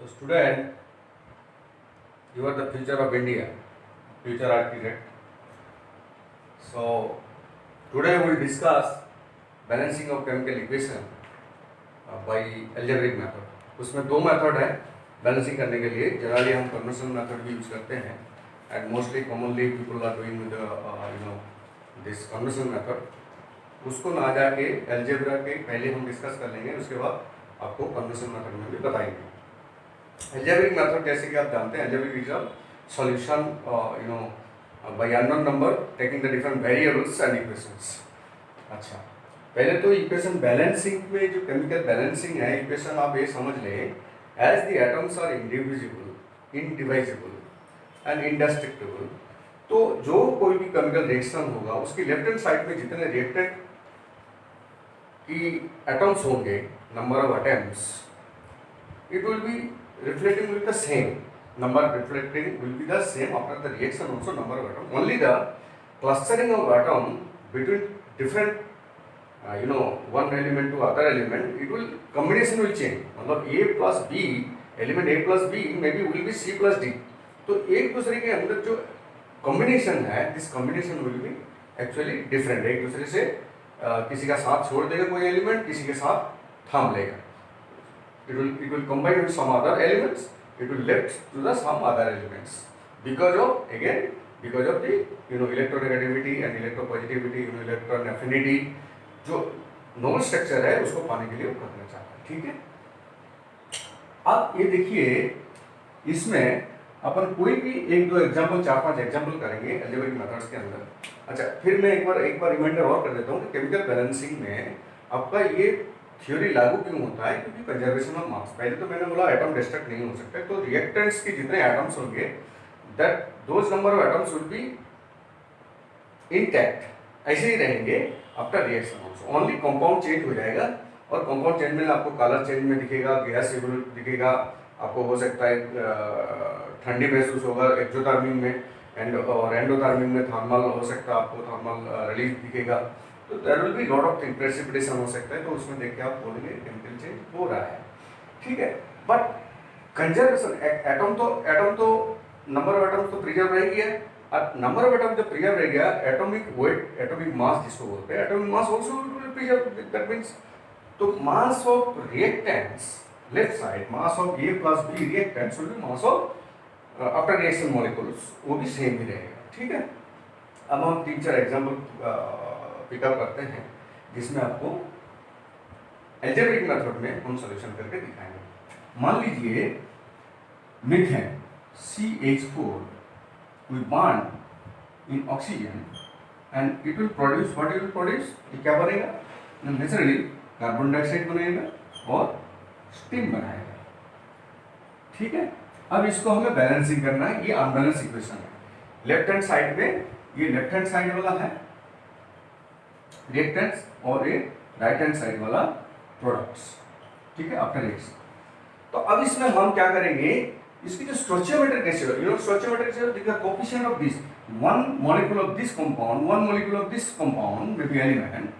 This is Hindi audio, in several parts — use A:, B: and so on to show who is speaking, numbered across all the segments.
A: So, student, you are the future of India, future architect. So, today we will discuss balancing of chemical equation by algebraic method. उसमें दो मेथड है बैलेंसिंग करने के लिए. जनरली हम कन्वेंशनल मेथड भी यूज करते हैं and mostly commonly people are doing with this conventional method. उसको ना जाके अलजेब्रा के पहले हम डिस्कस कर लेंगे, उसके बाद आपको कन्वेंशनल मेथड में भी बताएंगे. अलजेब्रिक मेथड जैसे कि आप जानते हैं, algebraic is a solution bye unknown number taking the different variables and equations. अच्छा, पहले तो इक्वेशन बैलेंसिंग में जो केमिकल बैलेंसिंग है, इक्वेशन आप ये समझ लें as the atoms are indivisible, indivisible and indestructible. तो जो कोई भी केमिकल रिएक्शन होगा उसकी लेफ्ट हैंड साइड में जितने रिएक्टेंट की एटम्स होंगे, number of atoms, it will be reflecting with the same number, reflecting will be the same after the reaction also number of atom. Only the clustering of atom between different one element to other element, it will combination will change. मतलब A plus B, element A plus B maybe will be C plus D. तो एक दूसरे के अंदर जो कॉम्बिनेशन है, this combination will be actually different. एक दूसरे से किसी का साथ छोड़ देगा कोई एलिमेंट, किसी के साथ थाम लेगा. It will combine with some other elements. It will left to the some other elements because of the electronegativity and electropositivity, electron affinity. जो नॉन स्ट्रक्चर है उसको पाने के लिए वो करना चाहता है. ठीक है, अब ये देखिए, इसमें अपन कोई भी एक दो एग्जाम्पल, 4-5 एग्जाम्पल करेंगे अलजेब्रिक मेथड्स के अंदर. अच्छा, फिर मैं एक बार रिमाइंडर और कर देता हूँ कि केमिकल बैलेंसिंग में आपका ये थ्योरी लागू क्यों होता है, क्योंकि कंजर्वेशन ऑफ मास. पहले तो मैंने बोला एटम डिस्ट्रक्ट नहीं हो सकते, तो रिएक्टेंट्स के जितने एटम्स होंगे that those number of atoms will be intact, ऐसे ही रहेंगे after reaction also. Only compound change हो जाएगा, और कंपाउंड चेंज में आपको कलर चेंज में दिखेगा, गैस दिखेगा, आपको हो सकता है ठंडी महसूस होगा एक्सोथर्मिक में, और एंडोथर्मिक में थर्मल हो सकता है, आपको थर्मल रिलीज दिखेगा. तो there will be lot of thing, precipitation हो सकता है, तो उसमें देख के आप बोलेंगे केमिकल चेंज हो रहा है. ठीक है, बट कंजर्वेशन एटम तो नंबर ऑफ एटम्स तो प्रिजर्व रहेगी है, और नंबर ऑफ एटम जब प्रिजर्व रह गया, एटॉमिक वेट, एटॉमिक मास जिसको बोलते हैं, atomic mass also will preserve. That means तो mass of reactants left side, mass of A plus B reactants will be mass of after reaction molecules, वो भी सेम ही रहेगा. ठीक है, अब हम 3-4 एग्जांपल पिकअप करते हैं जिसमें आपको अलजेब्रिक मेथड में हम सॉल्यूशन करके दिखाएंगे. मान लीजिए methane CH4 we bond in oxygen and it will produce, what it will produce, ये क्या बनेगा, नेचुरली कार्बन डाइऑक्साइड बनेगा और स्टीम बनाएगा. ठीक है, अब इसको हमें बैलेंसिंग करना है. ये अनबैलेंस इक्वेशन है. लेफ्ट हैंड साइड में ये लेफ्ट हैंड साइड वाला है रिएक्टेंट्स, और ये राइट हैंड साइड वाला प्रोडक्ट्स. ठीक है, आफ्टर रिएक्शन. तो अब इसमें हम क्या करेंगे, इसकी जो stoichiometric ratio, stoichiometric ratio the coefficient of this one molecule of this compound, one molecule of this compound, maybe element,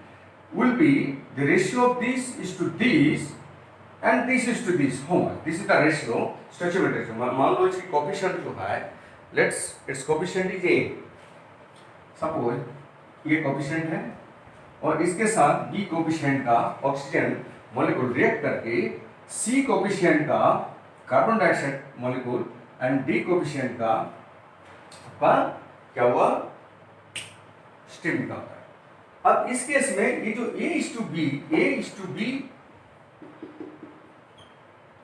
A: will be the ratio of this is to this and this is to this. How much? This is the ratio, stoichiometric ratio. मान लो इसकी कोएफिशिएंट जो है, let's its coefficient is A. Suppose ये कोएफिशिएंट है, और इसके साथ B कोएफिशिएंट का ऑक्सीजन मॉलिक्यूल रिएक्ट करके C कोएफिशिएंट का carbon dioxide molecule and D coefficient का आपका क्या हुआ, स्टीम निकलता है. अब इस केस में ये जो A:B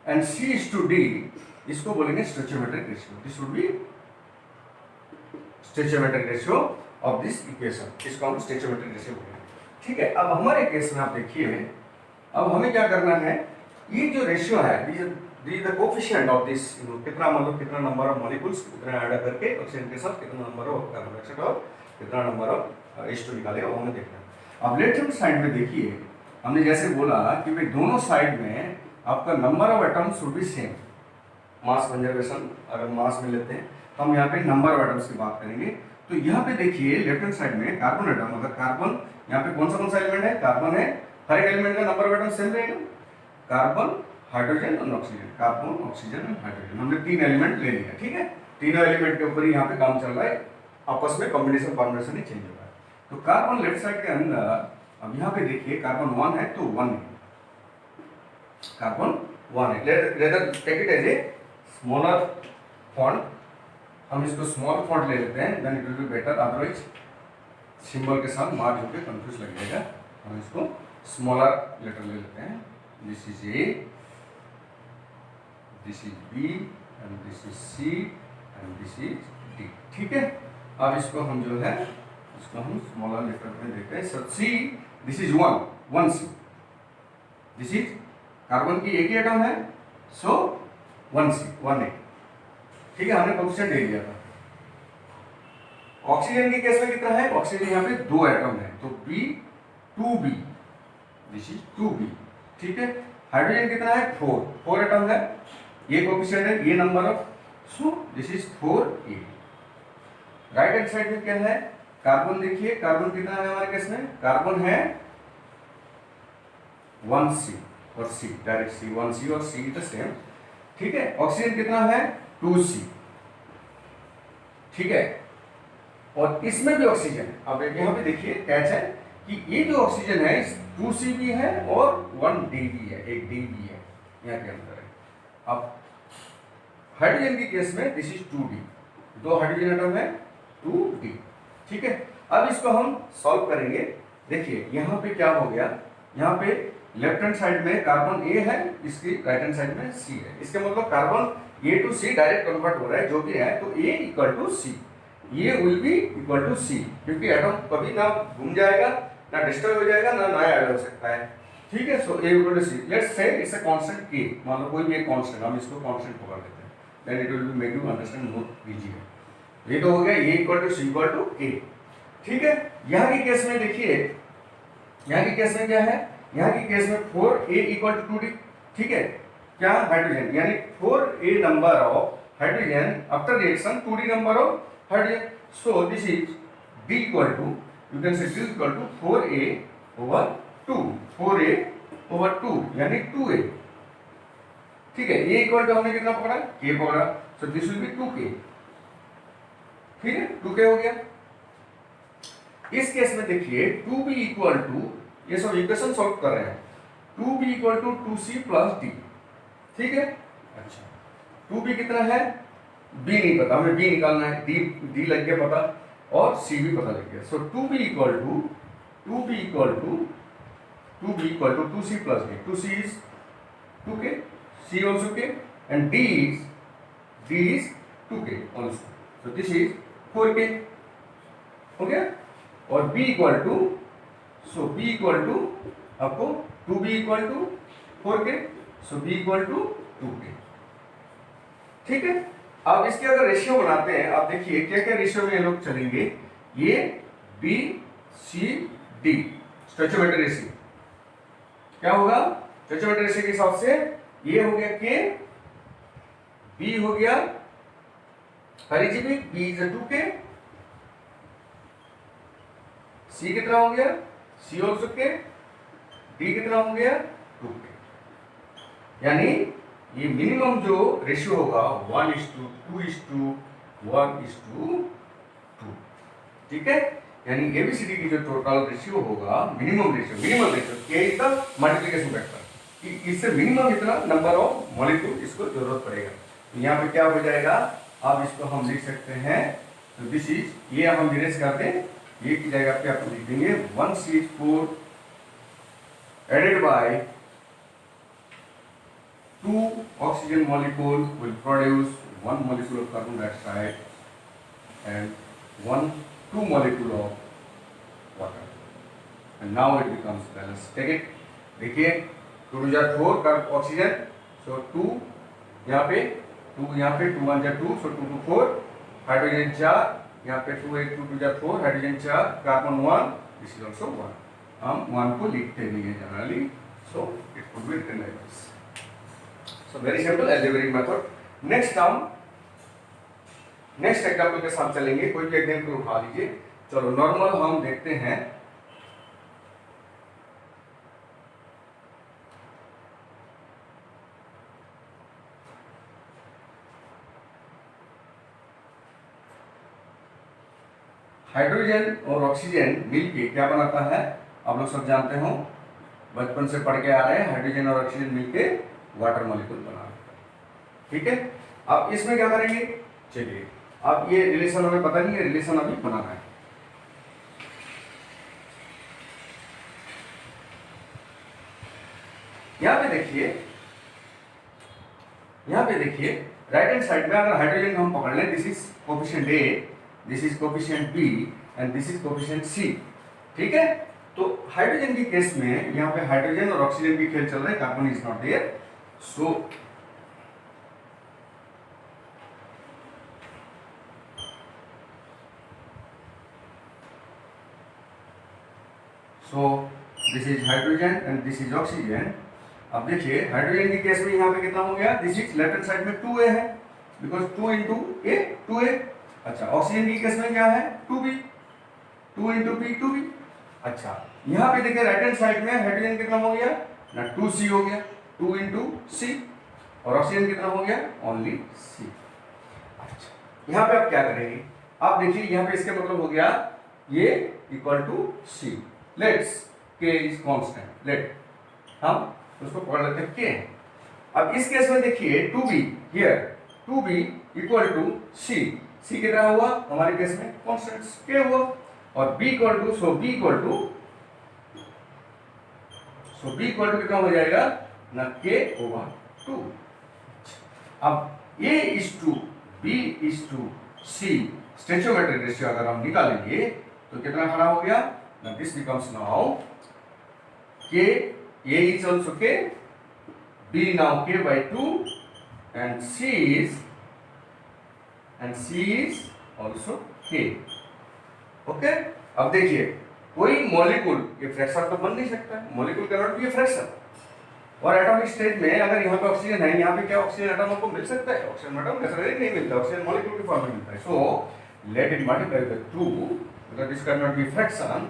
A: एंड C:D, इसको बोलेंगे stoichiometric ratio. This would be stoichiometric ratio of this equation. इसको हम स्टोइचियोमेट्रिक रेशियो बोलेंगे. ठीक है, अब हमारे केस में आप देखिए, अब हमें क्या करना है, ये जो रेशियो है, द कोएफिशिएंट ऑफ दिस, कितना मतलब कितना नंबर ऑफ मॉलिक्यूल्स कितना ऐड करके ऑक्सीजन के साथ कितना नंबर ऑफ कार्बन डाइऑक्साइड और कितना नंबर ऑफ H2 निकालेगा, वो हमें देखना है. अब लेफ्ट हैंड साइड में देखिए, हमने जैसे बोला कि भाई दोनों साइड में आपका number of atoms should be same. Mass conservation अगर मास में लेते हैं, हम यहाँ पे नंबर ऑफ एटम्स की बात करेंगे. तो यहाँ पे देखिए लेफ्ट हैंड साइड में कार्बन एटम, अगर कार्बन यहाँ पे कौन सा एलिमेंट है, कार्बन है, हर एक एलिमेंट का नंबर ऑफ एटम सेम रहेगा. कार्बन हाइड्रोजन और ऑक्सीजन, कार्बन ऑक्सीजन और हाइड्रोजन, हमने 3 एलिमेंट ले लिया। ठीक है, तीनों एलिमेंट के ऊपर ही यहाँ पे काम चल रहा है, आपस में कॉम्बिनेशन फॉर्मेशन ही चेंज हो रहा है। तो कार्बन लेफ्ट साइड के अंदर, अब यहाँ पे देखिए कार्बन 1 है तो 1 है, कार्बन 1 है। Letter take it as a smaller font, हम इसको स्मॉल फॉन्ट ले लेते हैं, then it will be better, otherwise symbol के साथ मार्क होकर कंफ्यूज लग जाएगा। हम इसको स्मॉलर लेटर ले लेते हैं, this is A, this is B and this is C and this is D. ठीक है, अब इसको हम जो है इसको हम स्मॉलर लेटर में देखते हैं। So see, this is 1 c, this is carbon की एक ही एटम है, सो 1 सी 1 ए। ठीक है, हमने कोएफिशिएंट दे दिया था। ऑक्सीजन के केस में कितना है, ऑक्सीजन यहाँ पे 2 एटम है, तो B 2b, this is 2b। ठीक है, हाइड्रोजन कितना है 4 एटम है, ये कोएफिशिएंट है, ये number of, so this is 4a। Right hand side में क्या है, कार्बन देखिए, कार्बन कितना है हमारे केस में, कार्बन है 1c और c, डायरेक्ट c, 1c और c द सेम। ठीक है, ऑक्सीजन कितना है 2c। ठीक है, और इसमें भी ऑक्सीजन है। अब यहाँ पे देखिए कैच है कि ये जो ऑक्सीजन है 2c भी है और 1d भी है, एक d भी है यहाँ के अंदर है। अब हाइड्रोजन के केस में this is 2d, 2 hydrogen atom है 2d। ठीक है, अब इसको हम सॉल्व करेंगे। देखिए यहाँ पे क्या हो गया, यहाँ पे लेफ्ट हैंड साइड में कार्बन ए है, इसकी राइट हैंड साइड में सी है, इसके मतलब carbon A to C direct convert हो रहा है, जो भी है, तो ए इक्वल टू सी, ये विल बी इक्वल टू सी, क्योंकि एटम कभी ना घूम जाएगा, ना डिस्ट्रॉय हो जाएगा, ना नया ऐड हो सकता है। ठीक है, so a equal to c. Let's say it's a constant k, मान लो कोई भी एक कांस्टेंट, हम इसको कांस्टेंट पकड़ लेते हैं, then it will make you understand more easily. ये तो हो गया a equal to c equal to a. ठीक है, यहाँ के केस में देखिए, यहाँ के केस में क्या है, यहाँ के केस में 4a इक्वल टू 2d। ठीक है, क्या हाइड्रोजन, यानी 4a number of hydrogen after reaction 2d number of hydrogen, so this is d equal to, you can say d equal to 4a over 2, 4a over 2 यानी 2a। ठीक है, a इक्वल टू हमने कितना पकड़ा, k पकड़ा, सो दिस विल बी 2k। ठीक है, 2k हो गया। इस केस में देखिए 2b इक्वल टू, ये सब इक्वेशन सॉल्व कर रहे हैं, 2b equal to 2c plus d। ठीक है, अच्छा 2b कितना है, b नहीं पता, हमें b निकालना है, d लग गया पता और c भी पता लग गया। So 2b equal to 2c plus d, 2c is 2k, c also k and d is 2k also, so this is 4k हो गया। और b equal to, so b equal to आपको 2b equal to 4k, so b equal to 2k। ठीक है, अब इसके अगर रेशियो बनाते हैं, आप देखिए क्या क्या रेशियो में ये लोग चलेंगे, ये b c d, स्टोइचियोमेट्रिक रेशियो क्या होगा, स्टोइचियोमेट्रिक रेशियो के हिसाब से ये हो गया k, b हो गया परिजीवी, b इज 2k, C कितना हो गया, C also k, D कितना हो गया 2k। यानी ये मिनिमम जो रेशियो होगा 1:2:1:2। ठीक है, यानी ABCD की जो टोटल रेशियो होगा, minimum ratio k is the multiplication factor, कि इससे मिनिमम इतना नंबर ऑफ मॉलिक्यूल इसको जरूरत पड़ेगा। तो यहाँ पे क्या हो जाएगा, अब इसको हम लिख सकते हैं, तो दिस इज, ये हम डिरेज कर दें, ये की जगह पे आप लिख देंगे 1C4 added by 2 oxygen molecule will produce 1 molecule of carbon dioxide and 2 molecule of water, and now it becomes balanced। take it, देखिए 2 to 4 ऑक्सीजन, so 2 यहाँ पे 2 यहाँ पे 2 1 2, so 2 to 4, हाइड्रोजन 4 यहाँ पे 2 8 2 2 4, hydrogen 4, carbon 1, this is also 1। हम 1 को लिखते नहीं है generally, so it could be written like this. So very simple algebraic method. Next हम नेक्स्ट एग्जांपल के साथ चलेंगे, कोई भी एग्जांपल उठा लीजिए। चलो नॉर्मल हम देखते हैं, हाइड्रोजन और ऑक्सीजन मिलके क्या बनाता है, आप लोग सब जानते हो, बचपन से पढ़ के आ रहे हैं, हाइड्रोजन और ऑक्सीजन मिलके वाटर मॉलिक्यूल बना देता है। ठीक है, अब इसमें क्या करेंगे, चलिए अब ये रिलेशन हमें पता नहीं है, रिलेशन अभी बनाना है। यहां पे देखिए, यहां पे देखिए राइट हैंड साइड में अगर हाइड्रोजन को हम पकड़ लें, this is coefficient a, this is coefficient b and this is coefficient c. ठीक है, तो हाइड्रोजन के केस में यहाँ पे हाइड्रोजन और ऑक्सीजन की खेल चल रहा है, carbon is not there, so this is hydrogen and this is oxygen. अब देखिए हाइड्रोजन के केस में यहाँ पे कितना हो गया, this is left hand side में 2a है, बिकॉज 2 इंटू ए 2a। अच्छा, ऑक्सीजन के केस में क्या है, 2b, 2 इंटू बी 2b। अच्छा, यहाँ पे देखिए राइट हैंड साइड में हाइड्रोजन कितना हो गया ना, 2c हो गया, 2 इंटू सी, और ऑक्सीजन कितना हो गया, ओनली c। अच्छा, यहाँ पे आप क्या करेंगे, आप देखिए यहाँ पे इसका मतलब हो गया ये equal to c, let's k is constant, let हम उसको पकड़ लेते हैं k। अब इस केस में देखिए 2b here, 2b equal to c, c कितना हुआ हमारे केस में कांस्टेंट k हुआ, और b equal to, so b equal to कितना हो जाएगा ना, k ओवर 2। अब a is to b is to c stoichiometric ratio अगर हम निकालेंगे तो कितना खड़ा हो गया ना, this becomes now k, a is also k, b now k by 2 and c is also k। Okay, अब देखिए कोई मॉलिक्यूल ये फ्रैक्शन तो बन नहीं सकता, molecule can not be a fraction. और एटॉमिक स्टेज में अगर यहाँ पे ऑक्सीजन है, यहाँ पे क्या ऑक्सीजन एटम को मिल सकता है, ऑक्सीजन एटम नेचुरली नहीं मिलता, ऑक्सीजन मॉलिक्यूल की फॉर्म में मिलता है। So let it multiply by 2 because this cannot be fraction,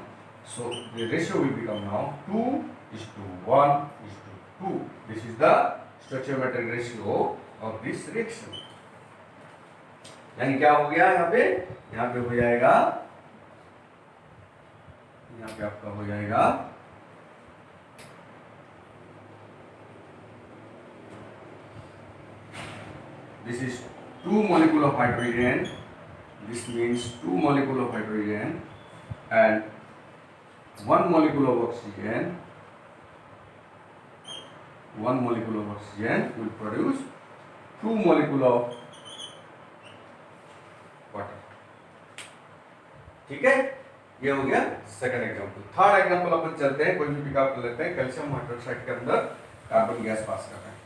A: so the ratio will become now 2:1:2। this is the stoichiometric ratio of this reaction। यानी क्या हो गया यहाँ पे हो जाएगा, यहाँ पे आपका हो जाएगा this is 2 molecule of hydrogen, this means 2 molecule of hydrogen and 1 molecule of oxygen, 1 molecule of oxygen will produce 2 molecule of water। ठीक है, ये हो गया सेकंड एग्जांपल। थर्ड एग्जांपल अपन चलते हैं, कोई भी पिकअप कर लेते हैं, कैल्शियम हाइड्रोक्साइड के अंदर कार्बन गैस पास कर रहे हैं।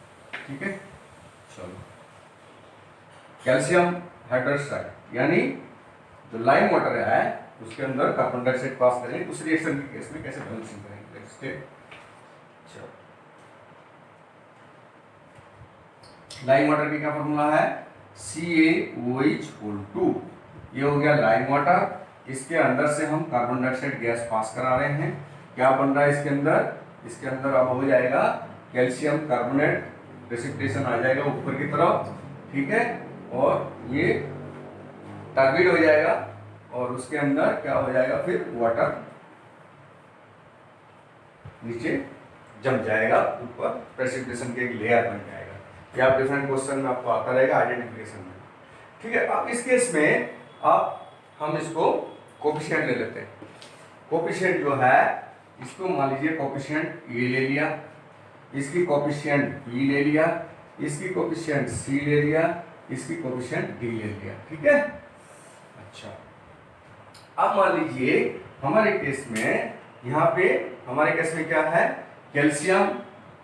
A: ठीक है, चलो कैल्शियम हाइड्रोक्साइड यानी जो लाइम वाटर है उसके अंदर कार्बन डाइऑक्साइड पास करें, उस रिएक्शन के केस में कैसे बैलेंसिंग करेंगे, लेट्स टेक। चलो लाइम वाटर की क्या फॉर्मूला है, CaOH2। ये हो गया लाइम वाटर, इसके अंदर से हम कार्बन डाइऑक्साइड गैस पास करा रहे हैं। क्या बन रहा है इसके अंदर अब हो जाएगा कैल्शियम कार्बोनेट, प्रेसिपिटेशन आ जाएगा ऊपर की तरफ। ठीक है, और ये टर्बिड हो जाएगा और उसके अंदर क्या हो जाएगा, फिर वाटर नीचे जम जाएगा, ऊपर प्रेसिपिटेशन के एक लेयर बन जाएगा। ये आप डिफरेंट क्वेश्चन में आपको आता रहेगा आइडेंटिफिकेशन में। ठीक है, अब इस केस में हम इसको कोफिशिएंट ले लेते हैं। कोफिशिएंट जो है इसको मान लीजिए कोफिशिएंट ए ले लिया, इसकी कोफिशिएंट बी ले लिया, इसकी कोफिशिएंट सी ले लिया, इसकी कोफिशिएंट डी ले लिया। ठीक है, अच्छा अब मान लीजिए हमारे केस में, यहाँ पे हमारे केस में क्या है, कैल्शियम,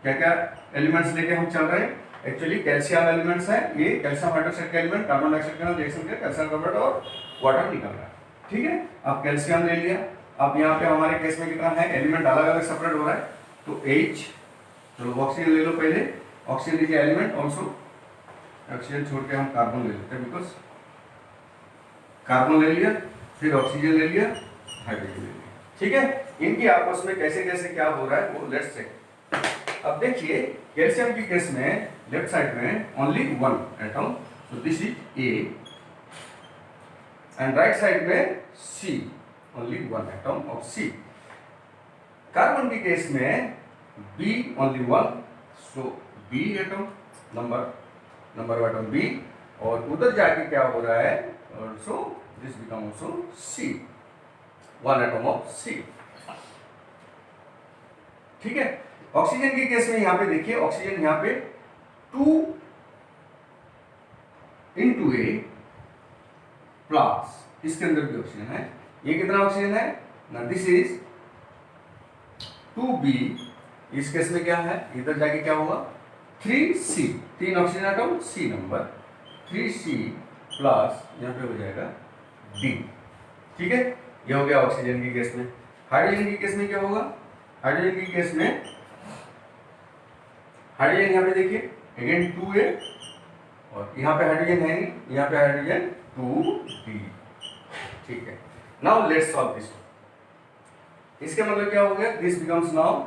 A: क्या क्या एलिमेंट्स लेके हम चल रहे हैं, एक्चुअली कैल्शियम एलिमेंट्स है, ये कैल्शियम हाइड्रोक्साइड का एलिमेंट कार्बन डाइऑक्साइड का रिएक्शन करके कैल्शियम कार्बोनेट और वाटर निकल रहा है। ठीक है, अब कैल्शियम ले लिया, अब यहाँ पे हमारे केस में कितना है, एलिमेंट अलग अलग सेपरेट हो रहा है, तो H, चलो ऑक्सीजन ले लो पहले, ऑक्सीजन लीजिए एलिमेंट ऑल्सो, ऑक्सीजन छोड़ के हम कार्बन ले लेते हैं, बिकॉज कार्बन ले लिया, फिर ऑक्सीजन ले लिया, हाइड्रोजन ले लिया। ठीक है, इनकी आपस में कैसे कैसे क्या हो रहा है वो लेट्स चेक। अब देखिए कैल्शियम की केस में लेफ्ट साइड में only 1 atom, so this is A and right side में C, only one atom of C। Carbon की केस में B, only one, so B atom, number of atom B, और उधर जाके क्या हो रहा है, also this become also C, one atom of C। ठीक है। ऑक्सीजन के केस में यहां पे देखिए, ऑक्सीजन यहां पे 2 into A प्लस, इसके अंदर भी ऑक्सीजन है। ये कितना ऑक्सीजन है ना, दिस इज 2B। इस केस में क्या है, इधर जाके क्या होगा 3C, 3 oxygen atom, C number, 3C plus यहाँ पे हो जाएगा D। ठीक है, ये हो गया ऑक्सीजन की केस में। हाइड्रोजन की केस में क्या होगा, हाइड्रोजन की केस में हाइड्रोजन यहाँ पे देखिए अगेन 2A, और यहाँ पे हाइड्रोजन है नहीं, यहाँ पे हाइड्रोजन 2D। ठीक है, नाउ लेट्स सॉल्व दिस। इसके मतलब क्या हो गया, this becomes now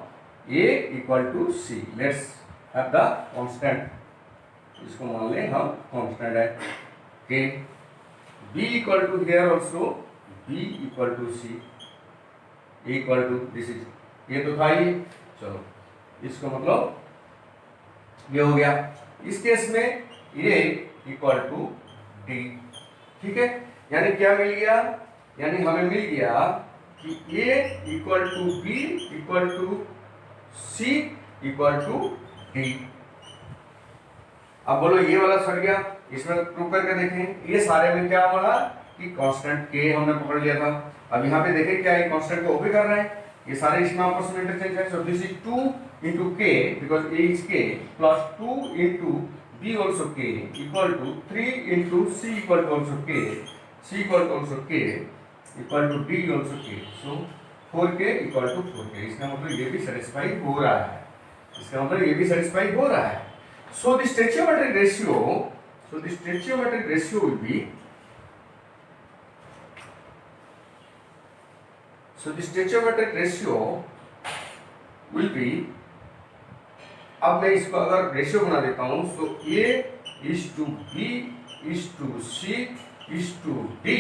A: A equal to C। Let's have the constant, इसको मान लें हम कांस्टेंट है K। B equal to here also B equal to C equal to this is, ये तो था ही, चलो इसको मतलब ये हो गया। इस केस में A इक्वल टू D। ठीक है, यानी क्या मिल गया, यानी हमें मिल गया कि A equal to B equal to C equal to D। अब बोलो ये वाला सड़ गया, इसमें प्रूव करके देखें। ये सारे में क्या बोला कि कांस्टेंट K हमने पकड़ लिया था। अब यहाँ पे देखें क्या ये कांस्टेंट को ओबे कर रहे हैं, ये सारे इसमें आपस में इंटरचेंज है। So this is 2 into K because A is K plus 2 into B also K equal to 3 into C equal to also K, C equal to also K equal to D also K, so 4K equal to 4K। इसका मतलब ये भी सेटिस्फाई हो रहा है, इसका मतलब ये भी सेटिस्फाई हो रहा है। So the stoichiometric ratio will be, so the stoichiometric ratio will be, अब मैं इसको अगर रेशियो बना देता हूं, सो A is to B is to C is to D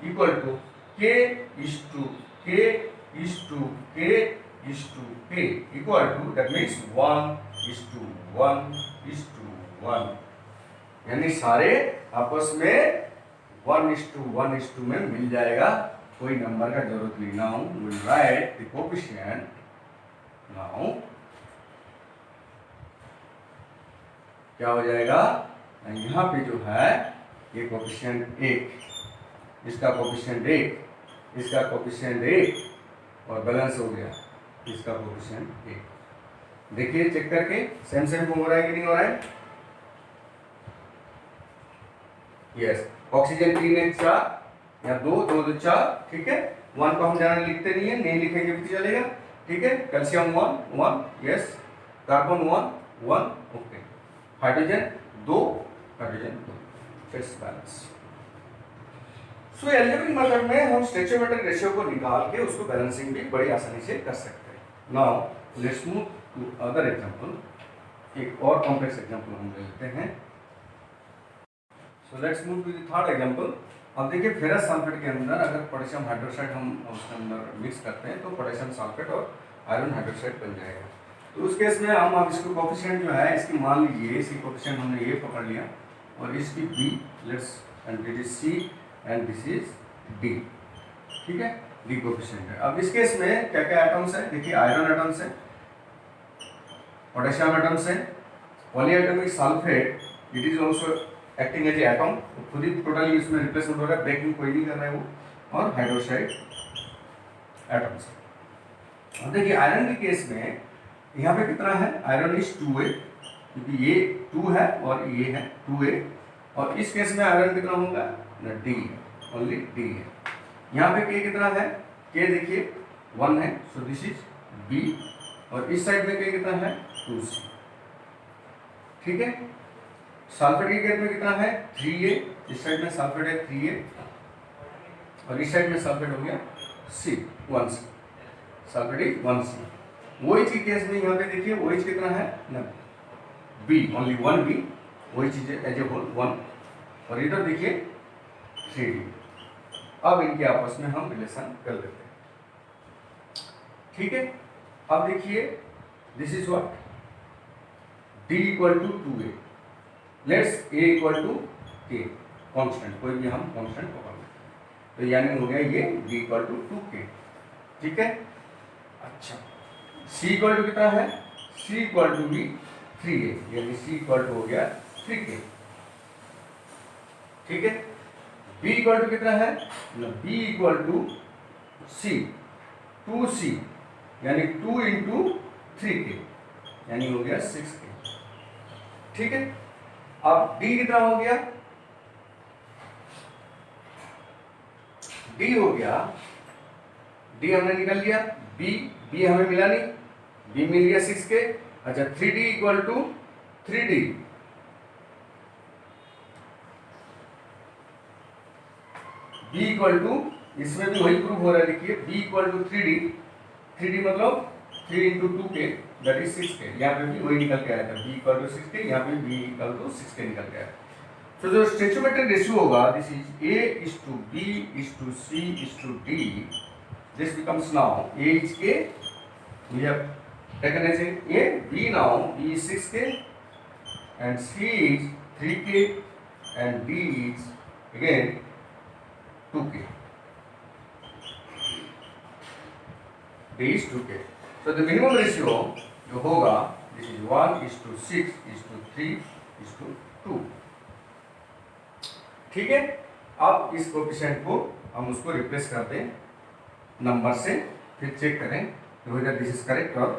A: equal to K is to K is to K is to K equal to, that means 1 is to 1 is to 1, यानी सारे आपस में 1 is to 1 is to में मिल जाएगा, कोई नंबर का जरूरत नहीं। Now we will write the coefficient. Now क्या हो जाएगा, यहाँ पे जो है ये कोएफिशिएंट 1, इसका कोएफिशिएंट 1, इसका कोएफिशिएंट 1 और बैलेंस हो गया इसका कोएफिशिएंट 1। देखिए चेक करके सेम सेम हो रहा है कि नहीं हो रहा है। यस, ऑक्सीजन 3 1 4 या 2 2 2 4। ठीक है, 1 को हम ज्यादा लिखते नहीं है, नहीं लिखेंगे भी चलेगा। ठीक है, calcium 1 1, yes, carbon 1 1, okay, hydrogen 2 hydrogen 2, fix balance. So algebraic method में हम स्टोइचियोमेट्रिक रेशियो को निकाल के उसको बैलेंसिंग भी बड़ी आसानी से कर सकते हैं। Now let's move to other example. एक और कॉम्प्लेक्स एग्जांपल हम लेते हैं। So let's move to the third example. अब देखिए फेरस सल्फेट के अंदर अगर पोटेशियम हाइड्रोक्साइड हम उसके अंदर मिक्स करते हैं तो पोटेशियम सल्फेट और आयरन हाइड्रोक्साइड बन जाएगा। तो उस केस में हम अब इसको कोएफिशिएंट जो है इसकी मान लीजिए, इसकी कोएफिशिएंट हमने ये पकड़ लिया और इसकी B, let's, and this is C and this is D। ठीक है, D कोएफिशिएंट है। अब इस केस में क्या क्या एटम्स है, देखिए आयरन एटम्स है, पोटेशियम एटम्स है, polyatomic sulphate it is also acting as atom, खुद ही टोटली इसमें रिप्लेसमेंट हो रहा है, ब्रेकिंग कोई नहीं कर रहा है वो, और हाइड्रोक्साइड एटम्स। अब देखिए आयरन के केस में यहाँ पे कितना है, आयरन इज 2A, क्योंकि ये 2 है और ये है 2A, और इस केस में आयरन कितना होगा ना, D, ओनली D है। यहाँ पे K कितना है, K देखिए 1 है, सो दिस इज B, और इस साइड में K कितना है 2C। ठीक है, सल्फेट के केस में कितना है 3A, इस साइड में सल्फेट है 3A, और इस साइड में सल्फेट हो गया C 1C, sulphate is 1C। OH के केस में यहाँ पे देखिए OH कितना है ना, B, ओनली 1B, वही चीज एज ए होल 1, और इधर देखिए 3D। अब इनके आपस में हम रिलेशन कर लेते हैं, ठीक है। अब देखिए this is what d equal to 2a, let's a equal to k, constant, कोई भी हम कांस्टेंट पकड़ लेते हैं, तो यानी हो गया ये d इक्वल टू 2k, ठीक है। अच्छा, c इक्वल टू कितना है, c इक्वल टू भी 3a, यानी c इक्वल टू हो गया 3k, ठीक है। b इक्वल टू कितना है, b equal to c 2c, यानी 2 इंटू 3k, यानी हो गया 6k, ठीक है। अब d कितना हो गया, d हो गया, d हमने निकल लिया, b हमें मिला नहीं, b मिल गया 6k। अच्छा, 3d equal to 3d, b equal to, इसमें भी वही प्रूफ हो रहा है, देखिए b इक्वल टू 3d मतलब 3 into 2k that is 6k, यहाँ पे भी वही निकल के आया था, b इक्वल टू 6k, यहाँ पे b इक्वल टू 6k निकल के आया। तो जो स्टोइचोमेट्रिक रेशियो होगा, this is a is to b is to c is to d, this becomes now a is k, we have taken as a, b now b is 6k and c is 3k and d is again 2k, d is 2k। so the minimum ratio जो होगा, this is 1 is to 6 is to 3 is to 2, ठीक है। अब इस कोएफिशिएंट को हम उसको रिप्लेस कर दें नंबर से, फिर चेक करें whether this is correct or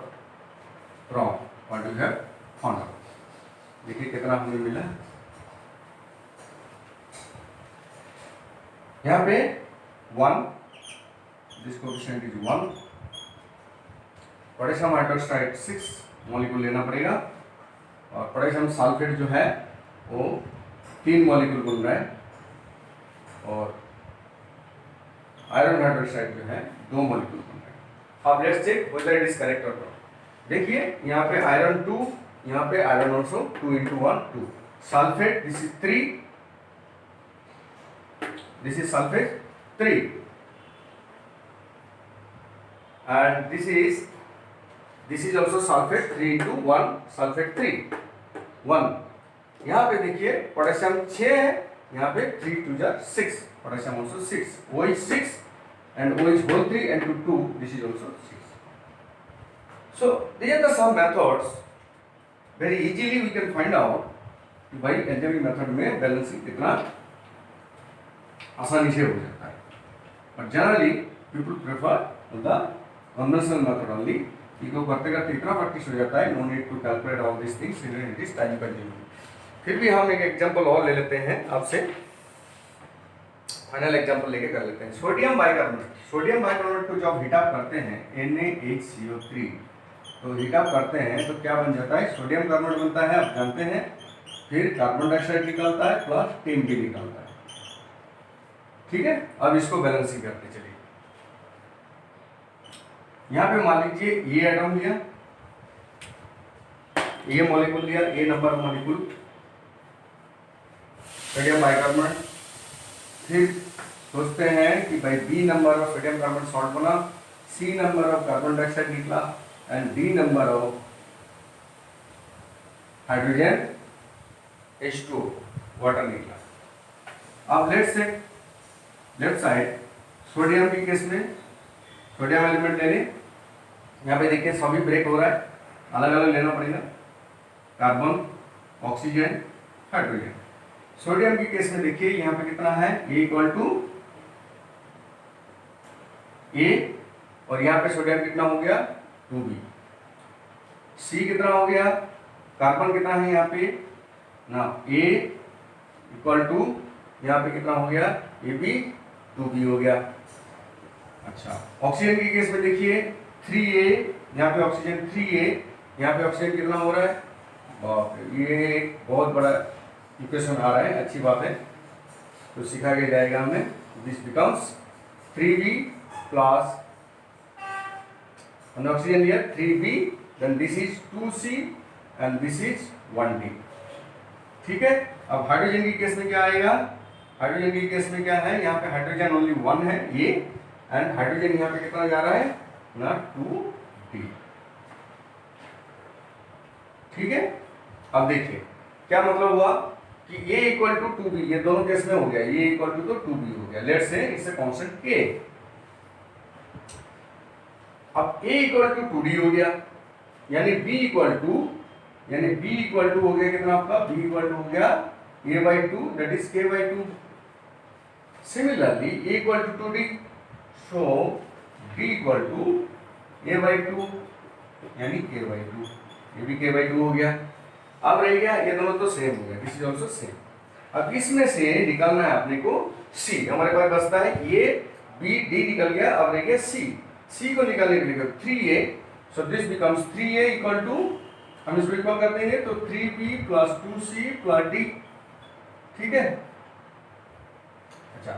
A: wrong, what we have found out। देखिए कितना हमें मिला, यहाँ पे 1, this coefficient is 1, potassium hydroxide 6 molecule लेना पड़ेगा, और पोटेशियम सल्फेट जो है वो 3 मॉलिक्यूल बन रहा है, और आयरन हाइड्रोक्साइड जो है 2 मॉलिक्यूल बन रहा है। अब let's check whether it is correct और नॉट। देखिए यहाँ पे आयरन 2, यहाँ पे iron also 2 into 1 2, sulphate this is 3, this is sulfate 3 and this is also sulfate 3 into 1 sulfate 3 1। यहाँ पे देखिए पोटेशियम 6 है, यहाँ पे 3 2 जा 6, potassium also 6, OH 6 and OH whole 3 and 2 this is also 6। so these are the some methods, very easily we can find out कि भाई एल्जेब्रिक मेथड में बैलेंसिंग कितना आसानी से हो जाता है, but generally people prefer the conventional method only. इनको करते करते इतना प्रैक्टिस हो जाता है, no need to calculate all this things, it is time consuming. फिर भी हम एक एग्जांपल और ले लेते हैं आपसे, फाइनल एग्जांपल लेके कर लेते हैं। सोडियम बाइकार्बोनेट को जब हीट अप करते हैं NaHCO3, तो हीट अप करते हैं तो क्या बन जाता है, सोडियम कार्बोनेट बनता है, आप जानते हैं, फिर कार्बन डाइऑक्साइड निकलता है प्लस TMB निकलता है, ठीक है। अब इसको बैलेंसिंग करते चलिए। यहाँ पे मान लीजिए ये एटम लिया, ये मॉलिक्यूल लिया, a number molecule sodium bicarbonate, फिर सोचते हैं कि भाई b number of sodium carbonate salt बना, c number of carbon dioxide निकला and d number of hydrogen H2 water निकला। अब let's say left side sodium के केस में सोडियम एलिमेंट ले लें, यहाँ पे देखिए सभी ब्रेक हो रहा है, अलग अलग लेना पड़ेगा, कार्बन ऑक्सीजन हाइड्रोजन। सोडियम के केस में देखिए यहाँ पे कितना है, A इक्वल टू A, और यहाँ पे सोडियम कितना हो गया 2B, C कितना हो गया, कार्बन कितना है यहाँ पे ना, A इक्वल टू यहाँ पे कितना हो गया AB 2B हो गया। अच्छा, ऑक्सीजन के केस में देखिए 3A, यहाँ पे ऑक्सीजन 3A, यहाँ पे ऑक्सीजन कितना हो रहा है, बाप रे, ये बहुत बड़ा इक्वेशन आ रहा है, अच्छी बात है, तो सिखा के जाएगा हमें। This becomes 3B plus oxygen लिया 3B, then this is 2C and this is 1D, ठीक है। अब हाइड्रोजन के केस में क्या आएगा, हाइड्रोजन के केस में क्या है, यहाँ पे हाइड्रोजन ओनली 1 है ये, एंड हाइड्रोजन यहाँ पे कितना जा रहा है ना 2d। ठीक है, अब देखिए क्या मतलब हुआ कि a इक्वल टू 2b, ये दोनों केस में हो गया, a इक्वल टू तो 2b हो गया। लेट्स से इससे कांस्टेंट k, अब a इक्वल टू 2d हो गया, यानी b इक्वल टू हो गया कितना आपका, b इक्वल टू हो गया a/2 that is k/2। Similarly a equal to 2d, so b equal to a/2 यानी k/2, ये भी k/2 हो गया। अब रह गया ये दोनों तो सेम हो गया, दिस इज आल्सो सेम। अब इसमें से निकालना है अपने को c, हमारे पास बचता है a b d निकल गया, अब रह गया c को निकालने के लिए 3a, so this becomes 3a equal to, हम इसको इक्वल कर देंगे तो 3b plus 2c plus d। ठीक है, अच्छा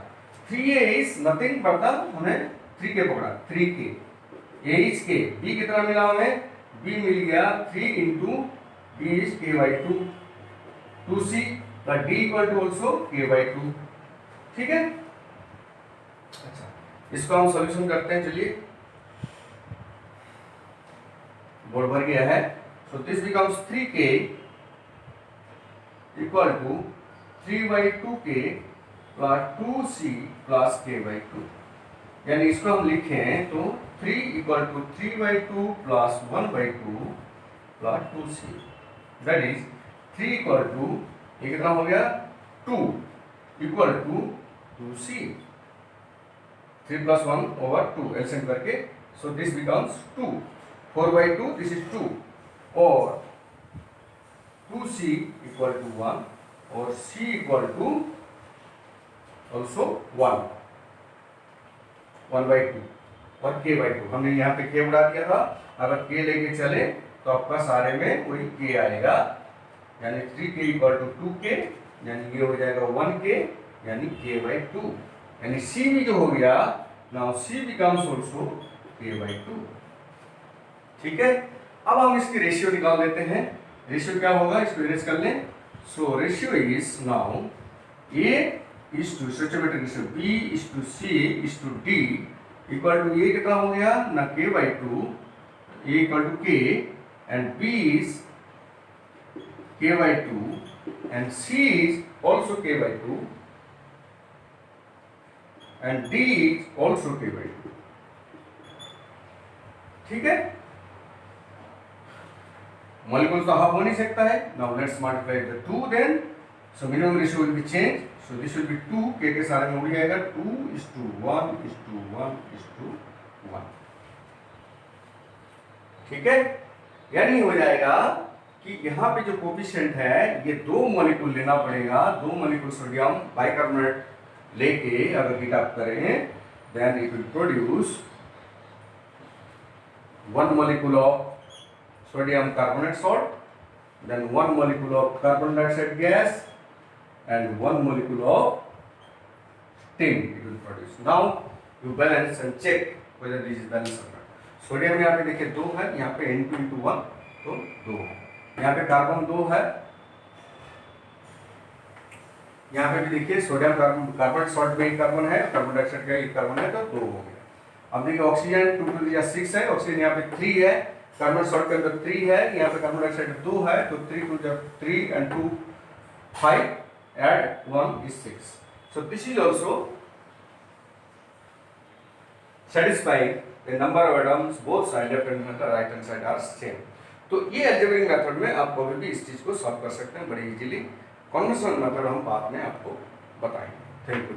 A: 3a is nothing but the, हमें 3k पकड़ा, 3k, a is k, b कितना मिला हमें, b मिल गया 3 into b is k/2, 2c plus d equal to also k/2। ठीक है, अच्छा इसको हम सॉल्यूशन करते हैं, चलिए बोर्ड भर गया है। So this becomes 3k equal to 3/2k plus 2c plus k/2, यानी इसको हम लिखें तो 3 equal to 3/2 plus 1/2 plus 2c, that is 3 equal to, ये कितना हो गया 2 equal to 2c, 3 plus 1 over 2 LCM करके, so this becomes 2, 4/2 this is 2, और 2c इक्वल टू 1 और c इक्वल टू ऑल्सो 1/2 और k/2, हमने यहाँ पे k उड़ा दिया था, अगर k लेके चले तो आपका सारे में वही k आएगा, यानी 3k इक्वल टू 2k, यानी ये हो जाएगा 1k यानी k/2, यानी c भी जो हो गया, now c becomes also k/2। ठीक है, अब हम इसकी रेशियो निकाल लेते हैं। रेशियो क्या होगा, इसको इरेज कर लें। So ratio is now a is two stoichiometric ratio b is to c is to d equal to, ये कितना हो गया ना k/2, a equal to k and b is k/2 and c is also k/2 and d is also k/2। ठीक है, मॉलिक्यूल तो हाफ हो नहीं सकता है। Now let's multiply the 2 then, so minimum ratio will be change, so this will be 2, k के सारे में उड़ जाएगा, 2:1:1:1। ठीक है, यानी हो जाएगा कि यहाँ पे जो कोफिशिएंट है, ये 2 मॉलिक्यूल लेना पड़ेगा, 2 मॉलिक्यूल सोडियम बाइकार्बोनेट लेके अगर हीट अप करें, then it will produce 1 molecule of sodium carbonate salt, then 1 molecule of carbon dioxide gas and 1 molecule of steam it will produce. Now you balance and check whether this is balanced or not. Sodium यहाँ पे देखिए 2 है, यहाँ पे N2 × 1 तो 2 है, यहाँ पे कार्बन 2 है, यहाँ पे भी देखिए सोडियम कार्बन सॉल्ट में एक कार्बन है, कार्बन डाइऑक्साइड का एक कार्बन है, तो 2 हो गया। अब देखिए ऑक्सीजन 2 × 6 है, ऑक्सीजन यहाँ पे 3 है, कार्बन सॉल्ट के अंदर 3 है, यहाँ पे कार्बन डाइऑक्साइड 2 है, तो 3 × 3 and 2 5, add 1 is 6. So this is also satisfying the number of atoms both side left and right hand side are same. तो ये अलजेब्रिक मेथड में आप कभी भी इस चीज को सॉल्व कर सकते हैं बड़ी इजीली। कन्वर्शन मेथड हम बाद में आपको बताएंगे। Thank you.